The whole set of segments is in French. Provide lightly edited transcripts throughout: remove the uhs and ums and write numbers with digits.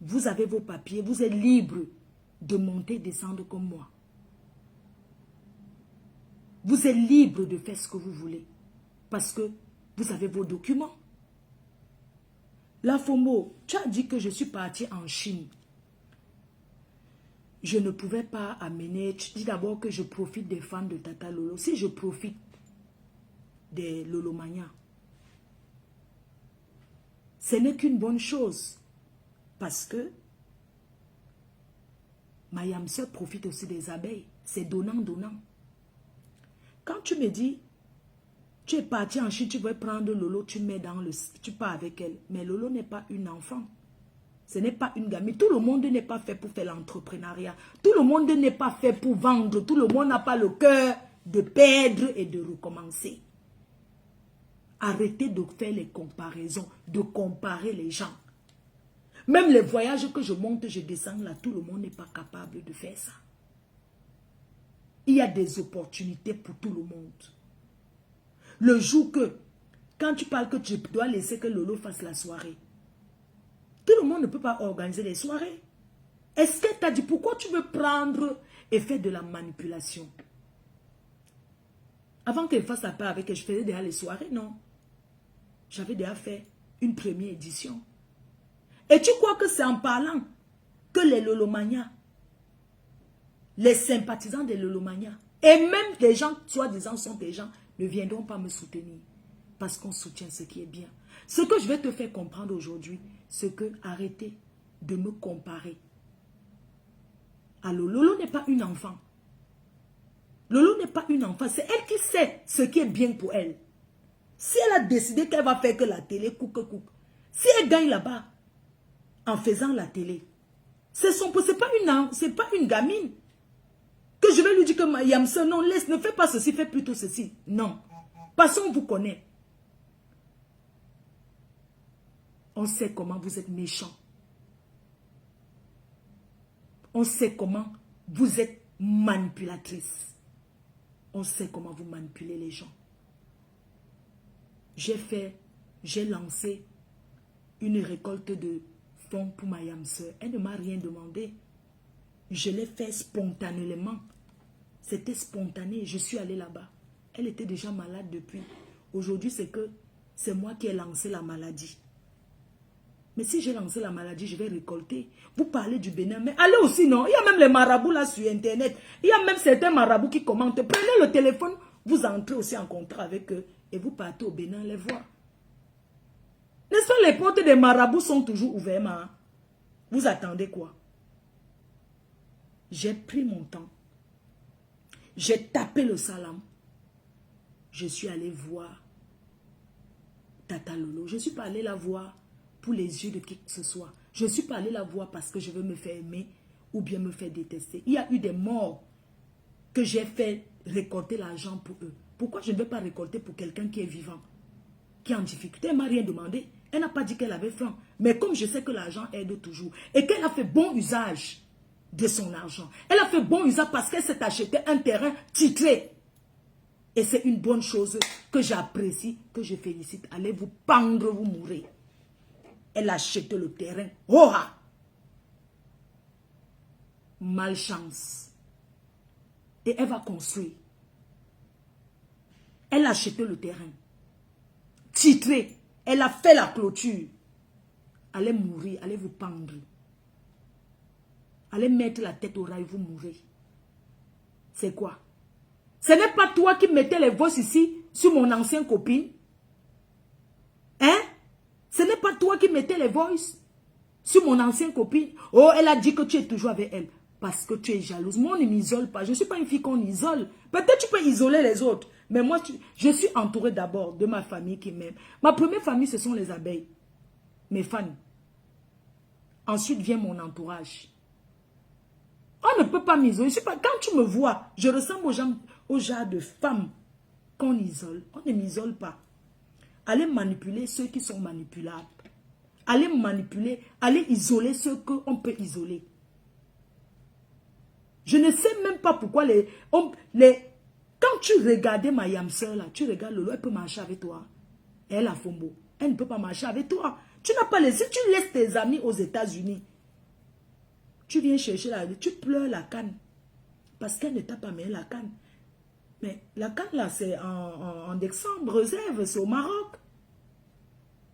Vous avez vos papiers, vous êtes libre de monter, descendre comme moi. Vous êtes libre de faire ce que vous voulez. Parce que vous avez vos documents. La FOMO, tu as dit que je suis partie en Chine. Je ne pouvais pas amener... Tu dis d'abord que je profite des fans de Tata Lolo. Si je profite des Lolomania, ce n'est qu'une bonne chose. Parce que ma Yamseur profite aussi des abeilles. C'est donnant-donnant. Quand tu me dis, tu es parti en Chine, tu veux prendre Lolo, tu mets dans le... Tu pars avec elle. Mais Lolo n'est pas une enfant. Ce n'est pas une gamine. Tout le monde n'est pas fait pour faire l'entrepreneuriat. Tout le monde n'est pas fait pour vendre. Tout le monde n'a pas le cœur de perdre et de recommencer. Arrêtez de faire les comparaisons, de comparer les gens. Même les voyages que je monte, je descends là, tout le monde n'est pas capable de faire ça. Il y a des opportunités pour tout le monde. Le jour que, quand tu parles que tu dois laisser que Lolo fasse la soirée, tout le monde ne peut pas organiser les soirées. Est-ce que tu as dit pourquoi tu veux prendre et faire de la manipulation? Avant qu'elle fasse la part avec elle, je faisais déjà les soirées, non. J'avais déjà fait une première édition. Et tu crois que c'est en parlant que les Lolomania, les sympathisants des Lolomania, et même des gens, soi-disant, sont des gens, ne viendront pas me soutenir. Parce qu'on soutient ce qui est bien. Ce que je vais te faire comprendre aujourd'hui, c'est que arrêtez de me comparer. Alors, Lolo n'est pas une enfant. Lolo n'est pas une enfant. C'est elle qui sait ce qui est bien pour elle. Si elle a décidé qu'elle va faire que la télé, couque. Si elle gagne là-bas, en faisant la télé, c'est pas une gamine. Que je vais lui dire que Yamseur, non, laisse, ne fais pas ceci, fais plutôt ceci. Non. Parce qu'on vous connaît. On sait comment vous êtes méchant. On sait comment vous êtes manipulatrice. On sait comment vous manipulez les gens. J'ai lancé une récolte de fonds pour ma Yamseur. Elle ne m'a rien demandé. Je l'ai fait spontanément. C'était spontané. Je suis allée là-bas. Elle était déjà malade depuis. Aujourd'hui, c'est moi qui ai lancé la maladie. Mais si j'ai lancé la maladie, je vais récolter. Vous parlez du Bénin, mais allez aussi, non? Il y a même les marabouts là sur Internet. Il y a même certains marabouts qui commentent. Prenez le téléphone, vous entrez aussi en contrat avec eux et vous partez au Bénin les voir. N'est-ce pas, les portes des marabouts sont toujours ouvertes, hein? Vous attendez quoi? J'ai pris mon temps. J'ai tapé le salam. Je suis allé voir Tata Lolo. Je ne suis pas allé la voir pour les yeux de qui que ce soit. Je ne suis pas allé la voir parce que je veux me faire aimer ou bien me faire détester. Il y a eu des morts que j'ai fait récolter l'argent pour eux. Pourquoi je ne vais pas récolter pour quelqu'un qui est vivant, qui est en difficulté? Elle ne m'a rien demandé. Elle n'a pas dit qu'elle avait faim. Mais comme je sais que l'argent aide toujours et qu'elle a fait bon usage de son argent. Elle a fait bon usage parce qu'elle s'est acheté un terrain titré. Et c'est une bonne chose que j'apprécie, que je félicite. Allez vous pendre, vous mourrez. Elle a acheté le terrain. Oh! Malchance. Et elle va construire. Elle a acheté le terrain. Titré. Elle a fait la clôture. Allez mourir, allez vous pendre. Allez mettre la tête au rail, vous mourrez. C'est quoi? Ce n'est pas toi qui mettais les voix ici sur mon ancienne copine? Hein? Ce n'est pas toi qui mettais les voices sur mon ancienne copine? Oh, elle a dit que tu es toujours avec elle. Parce que tu es jalouse. Moi, on ne m'isole pas. Je ne suis pas une fille qu'on isole. Peut-être tu peux isoler les autres. Mais moi, je suis entourée d'abord de ma famille qui m'aime. Ma première famille, ce sont les abeilles. Mes fans. Ensuite vient mon entourage. On ne peut pas m'isoler. Quand tu me vois, je ressemble aux genre de femmes qu'on isole. On ne m'isole pas. Allez manipuler ceux qui sont manipulables. Allez manipuler, allez isoler ceux qu'on peut isoler. Je ne sais même pas pourquoi quand tu regardais ma Yamseur là, tu regardes Lolo, elle peut marcher avec toi. Elle a Fombo. Elle ne peut pas marcher avec toi. Tu n'as pas laissé, tu laisses tes amis aux États-Unis. Tu viens chercher tu pleures la canne. Parce qu'elle ne t'a pas mis la canne. Mais la canne là, c'est en décembre, réserve, c'est au Maroc.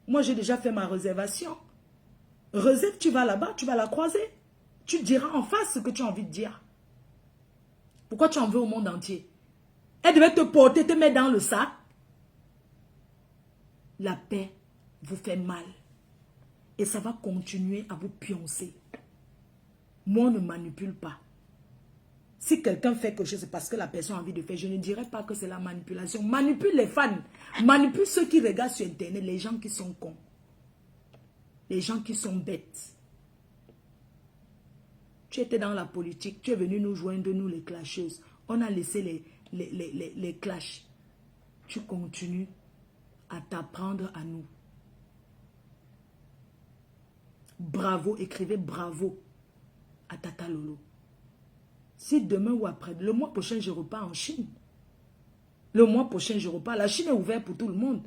Moi, j'ai déjà fait ma réservation. Réserve, tu vas là-bas, tu vas la croiser. Tu diras en face ce que tu as envie de dire. Pourquoi tu en veux au monde entier? Elle devait te porter, te mettre dans le sac. La paix vous fait mal. Et ça va continuer à vous pioncer. Moi, on ne manipule pas. Si quelqu'un fait quelque chose, c'est parce que la personne a envie de faire. Je ne dirais pas que c'est la manipulation. Manipule les fans. Manipule ceux qui regardent sur Internet. Les gens qui sont cons. Les gens qui sont bêtes. Tu étais dans la politique. Tu es venu nous joindre, nous les clasheuses. On a laissé les clashs. Tu continues à t'apprendre à nous. Bravo, écrivez bravo à Tata Lolo. Si demain ou après, le mois prochain, je repars en Chine. Le mois prochain, je repars. La Chine est ouverte pour tout le monde.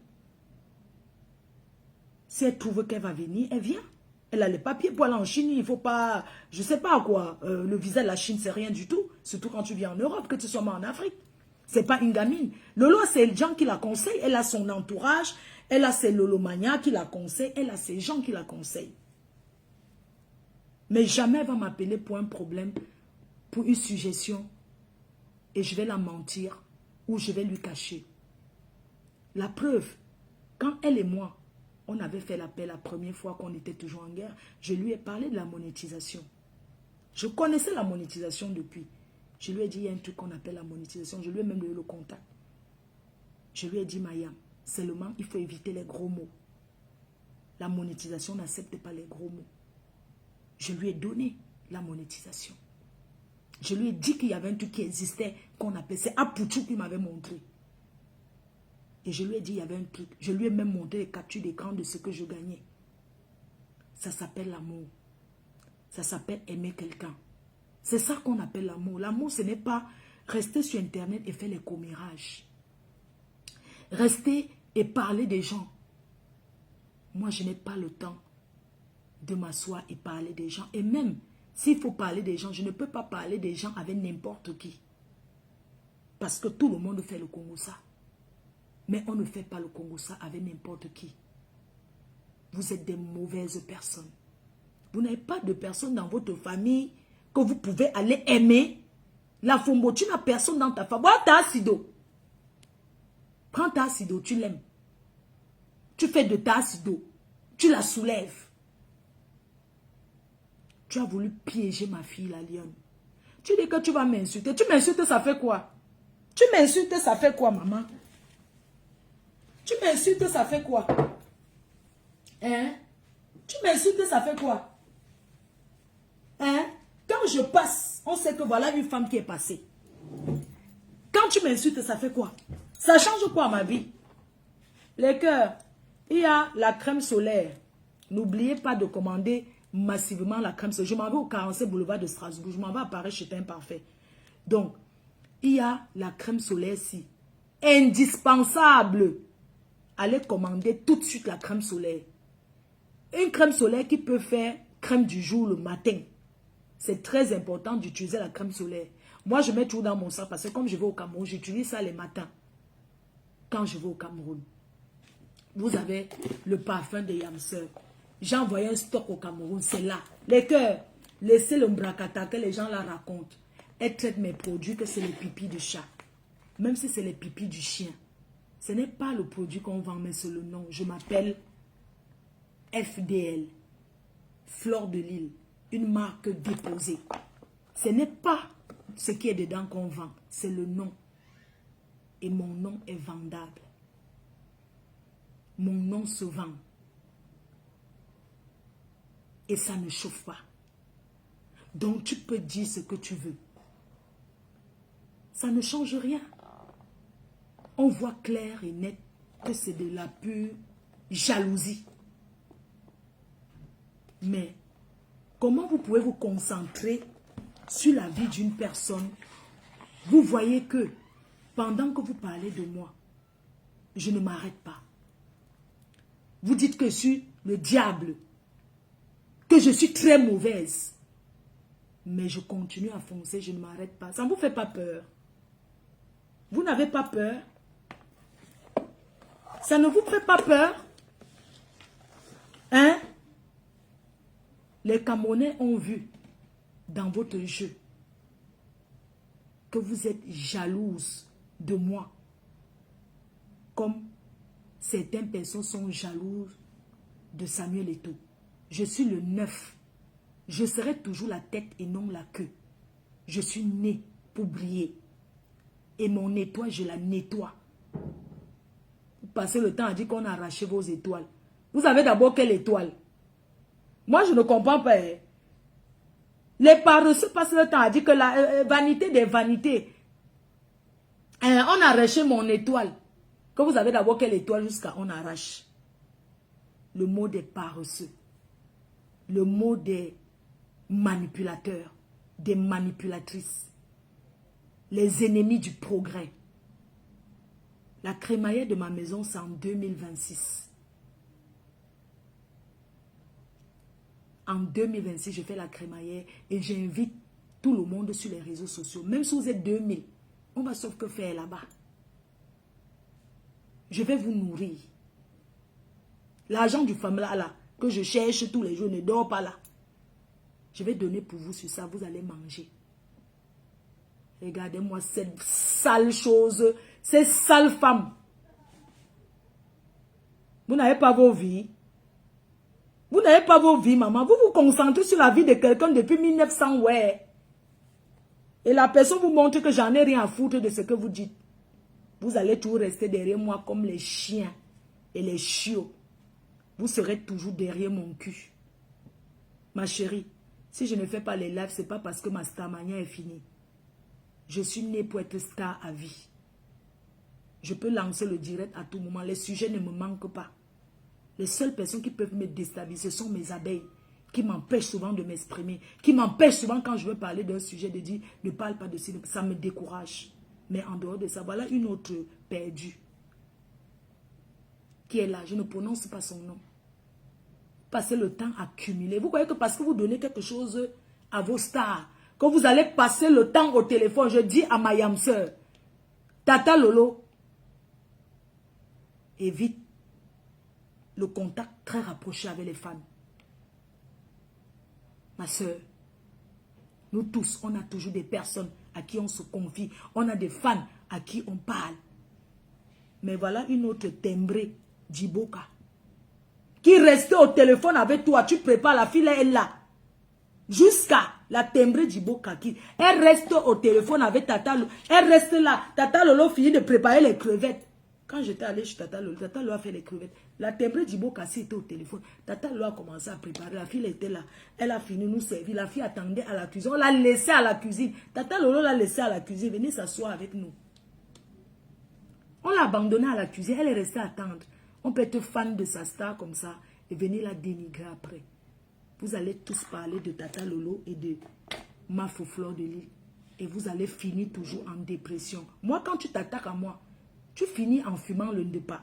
Si elle trouve qu'elle va venir, elle vient. Elle a les papiers pour aller en Chine. Il ne faut pas, je ne sais pas quoi. Le visa de la Chine, c'est rien du tout. Surtout quand tu viens en Europe, que tu sois en Afrique. Ce n'est pas une gamine. Lolo, c'est les gens qui la conseillent. Elle a son entourage. Elle a ses Lolomania qui la conseillent. Elle a ses gens qui la conseillent. Mais jamais elle va m'appeler pour un problème, pour une suggestion. Et je vais la mentir ou je vais lui cacher. La preuve, quand elle et moi, on avait fait l'appel la première fois qu'on était toujours en guerre, je lui ai parlé de la monétisation. Je connaissais la monétisation depuis. Je lui ai dit, il y a un truc qu'on appelle la monétisation. Je lui ai même donné le contact. Je lui ai dit, Mayam, seulement, il faut éviter les gros mots. La monétisation n'accepte pas les gros mots. Je lui ai donné la monétisation. Je lui ai dit qu'il y avait un truc qui existait, qu'on appelait, c'est Apouchou qui m'avait montré. Et je lui ai dit, il y avait un truc. Je lui ai même montré les captures d'écran de ce que je gagnais. Ça s'appelle l'amour. Ça s'appelle aimer quelqu'un. C'est ça qu'on appelle l'amour. L'amour, ce n'est pas rester sur Internet et faire les commérages. Rester et parler des gens. Moi, je n'ai pas le temps de m'asseoir et parler des gens. Et même, s'il faut parler des gens, je ne peux pas parler des gens avec n'importe qui. Parce que tout le monde fait le Congo ça. Mais on ne fait pas le Congo ça avec n'importe qui. Vous êtes des mauvaises personnes. Vous n'avez pas de personne dans votre famille que vous pouvez aller aimer. La fombo, tu n'as personne dans ta famille. Prends ta acido. Prends ta acido, tu l'aimes. Tu fais de ta acido. Tu la soulèves. Tu as voulu piéger ma fille, la lionne. Tu dis que tu vas m'insulter. Tu m'insultes, ça fait quoi? Tu m'insultes, ça fait quoi, maman? Tu m'insultes, ça fait quoi? Hein? Tu m'insultes, ça fait quoi? Hein? Quand je passe, on sait que voilà une femme qui est passée. Quand tu m'insultes, ça fait quoi? Ça change quoi ma vie? Les cœurs, il y a la crème solaire. N'oubliez pas de commander massivement la crème solaire. Je m'en vais au 47 boulevard de Strasbourg. Je m'en vais apparaître chez Imparfait. Donc, il y a la crème solaire ici. Indispensable. Allez commander tout de suite la crème solaire. Une crème solaire qui peut faire crème du jour le matin. C'est très important d'utiliser la crème solaire. Moi, je mets tout dans mon sac parce que comme je vais au Cameroun, j'utilise ça les matins. Quand je vais au Cameroun. Vous avez le parfum de Yamseur. J'ai envoyé un stock au Cameroun, c'est là. Les cœurs, laissez le bracata que les gens la racontent. Elle traite mes produits que c'est les pipis du chat. Même si c'est les pipis du chien. Ce n'est pas le produit qu'on vend, mais c'est le nom. Je m'appelle FDL. Fleur de Lille. Une marque déposée. Ce n'est pas ce qui est dedans qu'on vend. C'est le nom. Et mon nom est vendable. Mon nom se vend. Et ça ne chauffe pas. Donc tu peux dire ce que tu veux. Ça ne change rien. On voit clair et net que c'est de la pure jalousie. Mais comment vous pouvez vous concentrer sur la vie d'une personne? Vous voyez que pendant que vous parlez de moi, je ne m'arrête pas. Vous dites que je suis le diable, que je suis très mauvaise. Mais je continue à foncer, je ne m'arrête pas. Ça ne vous fait pas peur? Vous n'avez pas peur? Ça ne vous fait pas peur? Hein? Les Camerounais ont vu dans votre jeu que vous êtes jalouse de moi. Comme certaines personnes sont jalouses de Samuel Eto'o. Je suis le 9. Je serai toujours la tête et non la queue. Je suis né pour briller. Et mon étoile, je la nettoie. Vous passez le temps à dire qu'on a arraché vos étoiles. Vous avez d'abord quelle étoile? Moi, je ne comprends pas. Hein. Les paresseux passent le temps à dire que la vanité des vanités. Hein, on a arraché mon étoile. Que vous avez d'abord quelle étoile jusqu'à on arrache. Le mot des paresseux. Le mot des manipulateurs. Des manipulatrices. Les ennemis du progrès. La crémaillère de ma maison, c'est en 2026. En 2026, je fais la crémaillère et j'invite tout le monde sur les réseaux sociaux. Même si vous êtes 2000, on va sauf que faire là-bas. Je vais vous nourrir. L'argent du famille là, que je cherche tous les jours, ne dort pas là. Je vais donner pour vous sur ça, vous allez manger. Regardez-moi cette sale chose, ces sales femmes. Vous n'avez pas vos vies. Vous n'avez pas vos vies, maman. Vous vous concentrez sur la vie de quelqu'un depuis 1900, ouais. Et la personne vous montre que j'en ai rien à foutre de ce que vous dites. Vous allez toujours rester derrière moi comme les chiens et les chiots. Vous serez toujours derrière mon cul. Ma chérie, si je ne fais pas les lives, ce n'est pas parce que ma starmania est finie. Je suis née pour être star à vie. Je peux lancer le direct à tout moment. Les sujets ne me manquent pas. Les seules personnes qui peuvent me déstabiliser, ce sont mes abeilles, qui m'empêchent souvent de m'exprimer, qui m'empêchent souvent quand je veux parler d'un sujet de dire ne parle pas de ça, ça me décourage. Mais en dehors de ça, voilà une autre perdue qui est là. Je ne prononce pas son nom. Passez le temps à cumuler. Vous croyez que parce que vous donnez quelque chose à vos stars, que vous allez passer le temps au téléphone, je dis à ma yam sœur, Tata Lolo, évite le contact très rapproché avec les femmes. Ma soeur, nous tous, on a toujours des personnes à qui on se confie. On a des fans à qui on parle. Mais voilà une autre timbrée, Djiboka, qui restait au téléphone avec toi. Tu prépares, la fille elle est là. Jusqu'à la timbrée Djiboka qui, elle reste au téléphone avec Tata Lolo. Elle reste là. Tata Lolo finit de préparer les crevettes. Quand j'étais allé chez Tata Lolo a fait les crevettes. La timbrée Djiboka était au téléphone. Tata Lolo a commencé à préparer. La fille était là. Elle a fini de nous servir. La fille attendait à la cuisine. On l'a laissée à la cuisine. Tata Lolo l'a laissée à la cuisine. Venez s'asseoir avec nous. On l'a abandonnée à la cuisine. Elle est restée à attendre. On peut être fan de sa star comme ça et venir la dénigrer après. Vous allez tous parler de Tata Lolo et de Mafou Fleur de Lille. Et vous allez finir toujours en dépression. Moi, quand tu t'attaques à moi, tu finis en fumant le ndepa.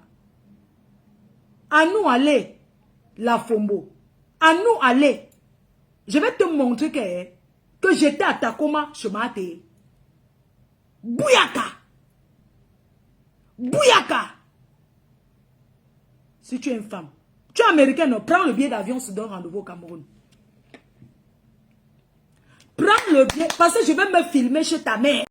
À nous aller, la Fombo. À nous aller. Je vais te montrer que j'étais à Takoma, je m'attends. Bouyaka. Bouyaka. Si tu es une femme, tu es américaine, non, prends le billet d'avion, se donne rendez-vous au Cameroun. Prends le billet, parce que je vais me filmer chez ta mère.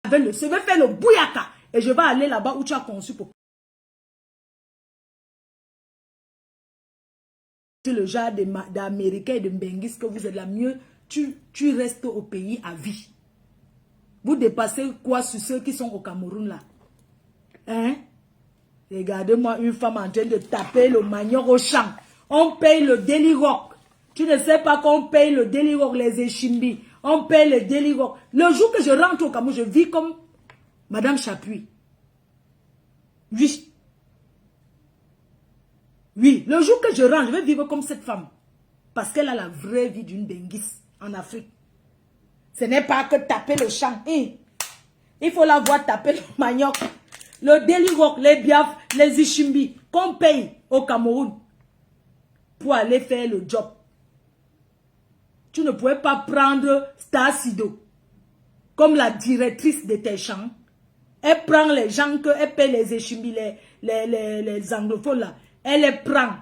Je vais faire le bouyaka et je vais aller là-bas où tu as conçu pour... C'est le genre d'Américain et de Mbengis que vous êtes là. Mieux, tu restes au pays à vie. Vous dépassez quoi sur ceux qui sont au Cameroun là? Hein? Regardez-moi une femme en train de taper le manioc au champ. On paye le Daily Rock. Tu ne sais pas qu'on paye le Daily Rock, les Echimbi. On paye le Daily Rock. Le jour que je rentre au Cameroun, je vis comme Madame Chapuis. Oui. Oui, le jour que je rentre, je vais vivre comme cette femme. Parce qu'elle a la vraie vie d'une Bengis en Afrique. Ce n'est pas que taper le champ. Il faut la voir taper le manioc. Le Daily Rock, les Biaf, les Ishimbi, qu'on paye au Cameroun. pour aller faire le job. Tu ne pouvais pas prendre Stasido comme la directrice de tes champs. Elle prend les gens que elle paye les échimbis, les anglophones là. Elle les prend.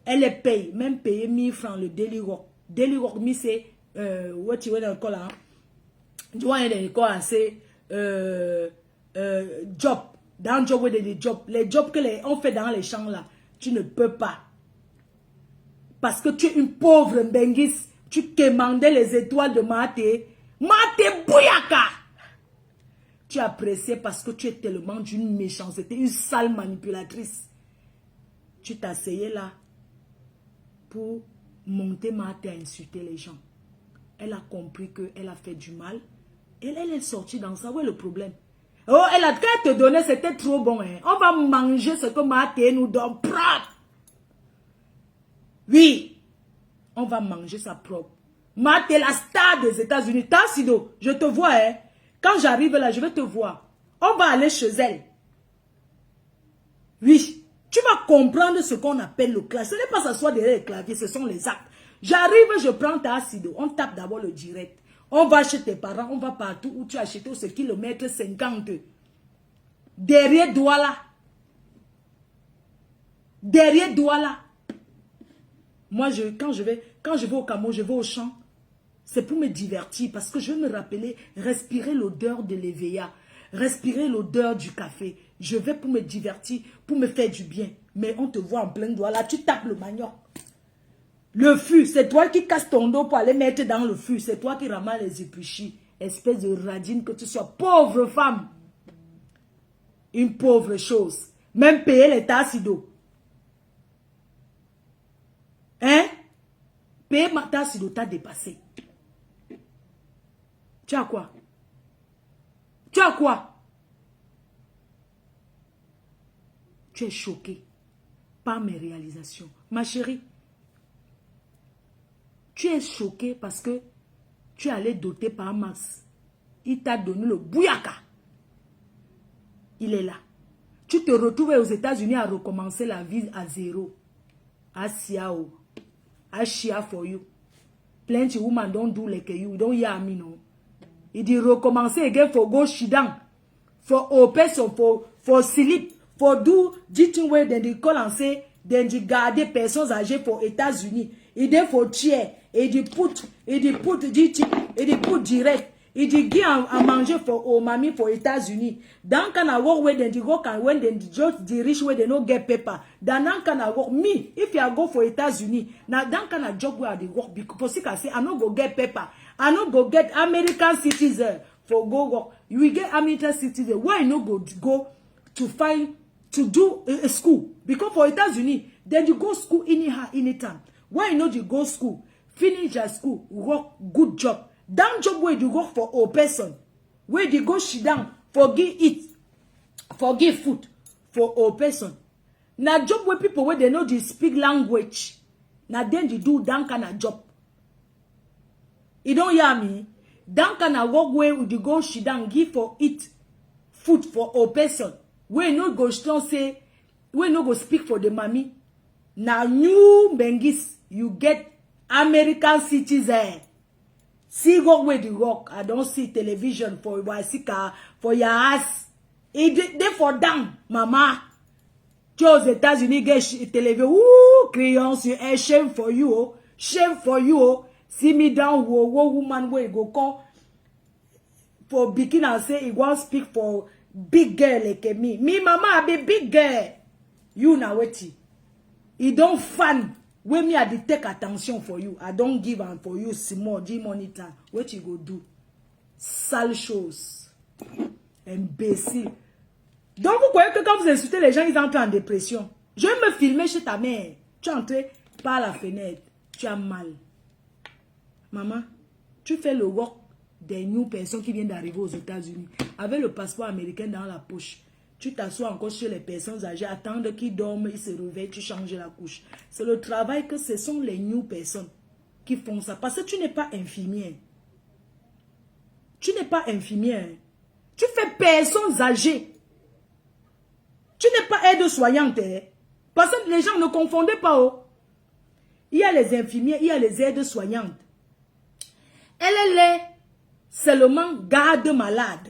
Elle les paye. Même payer 1000 francs le Daily Rock. Daily Rock, c'est what you want to call it? Tu vois, c'est job. Dans le job, des jobs. Les jobs que on fait dans les champs là, tu ne peux pas. Parce que tu es une pauvre Mbengis. Tu quémandais les étoiles de Maté. Maté Bouyaka. Tu appréciais parce que tu es tellement d'une méchanceté, une sale manipulatrice. Tu t'asseyais là pour monter Maté à insulter les gens. Elle a compris qu'elle a fait du mal. Et elle est sortie dans ça. Où est le problème? Oh, elle a qu'à te donner, c'était trop bon. Hein. On va manger ce que Maté nous donne propre. Oui, on va manger ça propre. Maté, la star des États-Unis. Tassido, je te vois. Hein. Quand j'arrive là, je vais te voir. On va aller chez elle. Oui, tu vas comprendre ce qu'on appelle le clavier. Ce n'est pas s'asseoir derrière le clavier, ce sont les actes. J'arrive, je prends ta Tassido. On tape d'abord le direct. On va chez tes parents, on va partout où tu as acheté ce kilomètre 50. Derrière Douala. Derrière Douala. Moi, quand je vais au Cameroun, je vais au champ. C'est pour me divertir parce que je veux me rappeler, respirer l'odeur de l'éveilla, respirer l'odeur du café. Je vais pour me divertir, pour me faire du bien. Mais on te voit en plein doigt là, tu tapes le manioc. Le fût, c'est toi qui casses ton dos pour aller mettre dans le fût. C'est toi qui ramasses les épluchis. Espèce de radine que tu sois. Pauvre femme. Une pauvre chose. Même payer les tasses d'eau. Hein? Payer ma tasse d'eau t'a dépassé. Tu as quoi? Tu as quoi? Tu es choqué par mes réalisations. Ma chérie, tu es choqué parce que tu es allé doter par Max. Il t'a donné le bouyaka. Il est là. Tu te retrouves aux États-Unis à recommencer la vie à zéro. À Siao. À Shia for you. Plenty women don't do like you. Don't hear me, no. Il dit recommencer again for go shidang. For open, for sleep. For do this way, then they call and say, then they garder personnes âgées pour États-Unis. Il dit for chair. Et il put direct. Il dit give à manger for oh mamie for États-Unis. Dans can I work where then they go can when then just the rich way they no get paper. Then can I work me if you go for États-Unis. Now then can I job where they work because I say I no go get paper. I no go get American citizen for go work. You will get American citizen. Why no go to find to do a school? Because for États-Unis, then you go school anytime. Why not you go school, finish your school, work good job. That job where you work for a person, where you go sit down, forgive food for a person. Now job where people where they know they speak language. Now then you do that kind of job. You don't hear me? That kind of work where you go sit down, give for eat food for a person. Where no go strong say, where no go speak for the mommy. Now you Bengis, you get American citizen. See go where the work. I don't see television for Wasika for your ass. It they for down, mama. Aux États-Unis get television. Ooh, crayons, shame for you, oh. Shame for you, oh. See me down, wo woman where go come for begin and say he won't speak for big girl like me. Me mama I be big girl. You now waiting. He don't fun. When me I dey take attention for you, I don't give am for you small G money time. What you go do? Sale chose. Imbécile. Donc vous croyez que quand vous insultez les gens, ils entrent en dépression. Je vais me filmer chez ta mère. Tu es entré par la fenêtre. Tu as mal. Maman, tu fais le work des new personnes qui viennent d'arriver aux États-Unis. Avec le passeport américain dans la poche. Tu t'assois encore sur les personnes âgées, attendre qu'ils dorment, ils se réveillent, tu changes la couche. C'est le travail que ce sont les new personnes qui font ça. Parce que tu n'es pas infirmière. Tu n'es pas infirmière. Tu fais personnes âgées. Tu n'es pas aide-soignante. Parce que les gens ne confondaient pas. Oh. il y a les infirmières, il y a les aides-soignantes. Elle est seulement garde malade.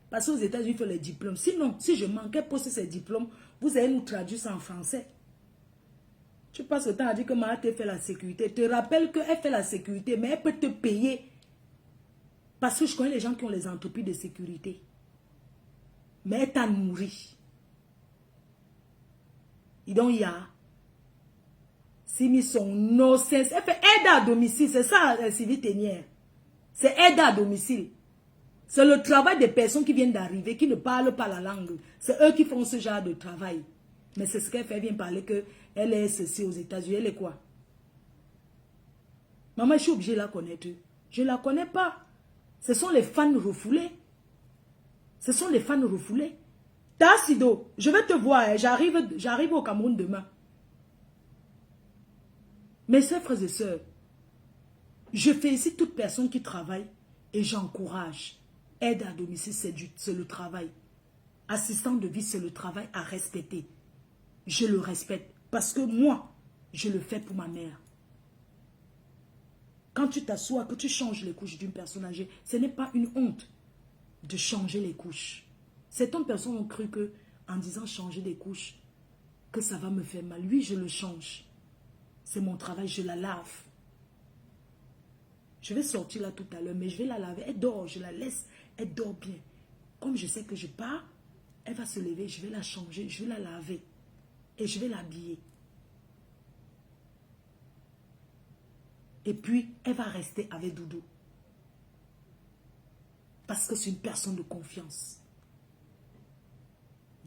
Parce qu'aux États-Unis, il faut les diplômes. Sinon, si je manquais pour ces diplômes, vous allez nous traduire ça en français. Tu passes le temps à dire que Mahaté fait la sécurité. Te rappelle qu'elle fait la sécurité, mais elle peut te payer. Parce que je connais les gens qui ont les entreprises de sécurité. Mais elle t'a nourri. Et donc, il y a Simi son nonsense. Elle fait aide à domicile. C'est ça, Sylvie Ténière. C'est aide à domicile. C'est le travail des personnes qui viennent d'arriver, qui ne parlent pas la langue. C'est eux qui font ce genre de travail. Mais c'est ce qu'elle fait, vient parler qu'elle est ceci aux États-Unis. Elle est quoi? Maman, je suis obligée de la connaître. Je ne la connais pas. Ce sont les fans refoulés. Ce sont les fans refoulés. Tassido, je vais te voir. Hein. J'arrive au Cameroun demain. Mes chers frères et sœurs, je félicite toute personne qui travaille et j'encourage. Aide à domicile, c'est le travail. Assistant de vie, c'est le travail à respecter. Je le respecte parce que moi, je le fais pour ma mère. Quand tu t'assois, que tu changes les couches d'une personne âgée, ce n'est pas une honte de changer les couches. Certaines personnes ont cru que en disant changer les couches, que ça va me faire mal. Oui, je le change. C'est mon travail, je la lave. Je vais sortir là tout à l'heure, mais je vais la laver. Elle dort, je la laisse, elle dort bien. Comme je sais que je pars, elle va se lever, je vais la changer, je vais la laver. Et je vais l'habiller. Et puis, elle va rester avec Doudou. Parce que c'est une personne de confiance.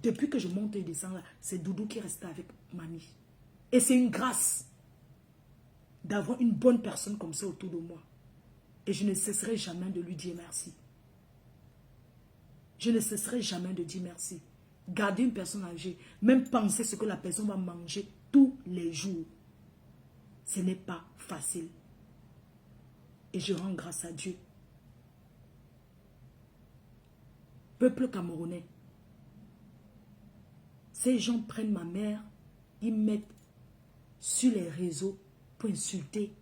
Depuis que je monte et descends là, c'est Doudou qui reste avec mamie. Et c'est une grâce d'avoir une bonne personne comme ça autour de moi. Et je ne cesserai jamais de lui dire merci. Je ne cesserai jamais de dire merci. Garder une personne âgée, même penser ce que la personne va manger tous les jours, ce n'est pas facile. Et je rends grâce à Dieu. Peuple camerounais, ces gens prennent ma mère, ils mettent sur les réseaux pour insulter,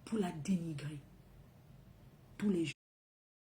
pour la dénigrer tous les jours.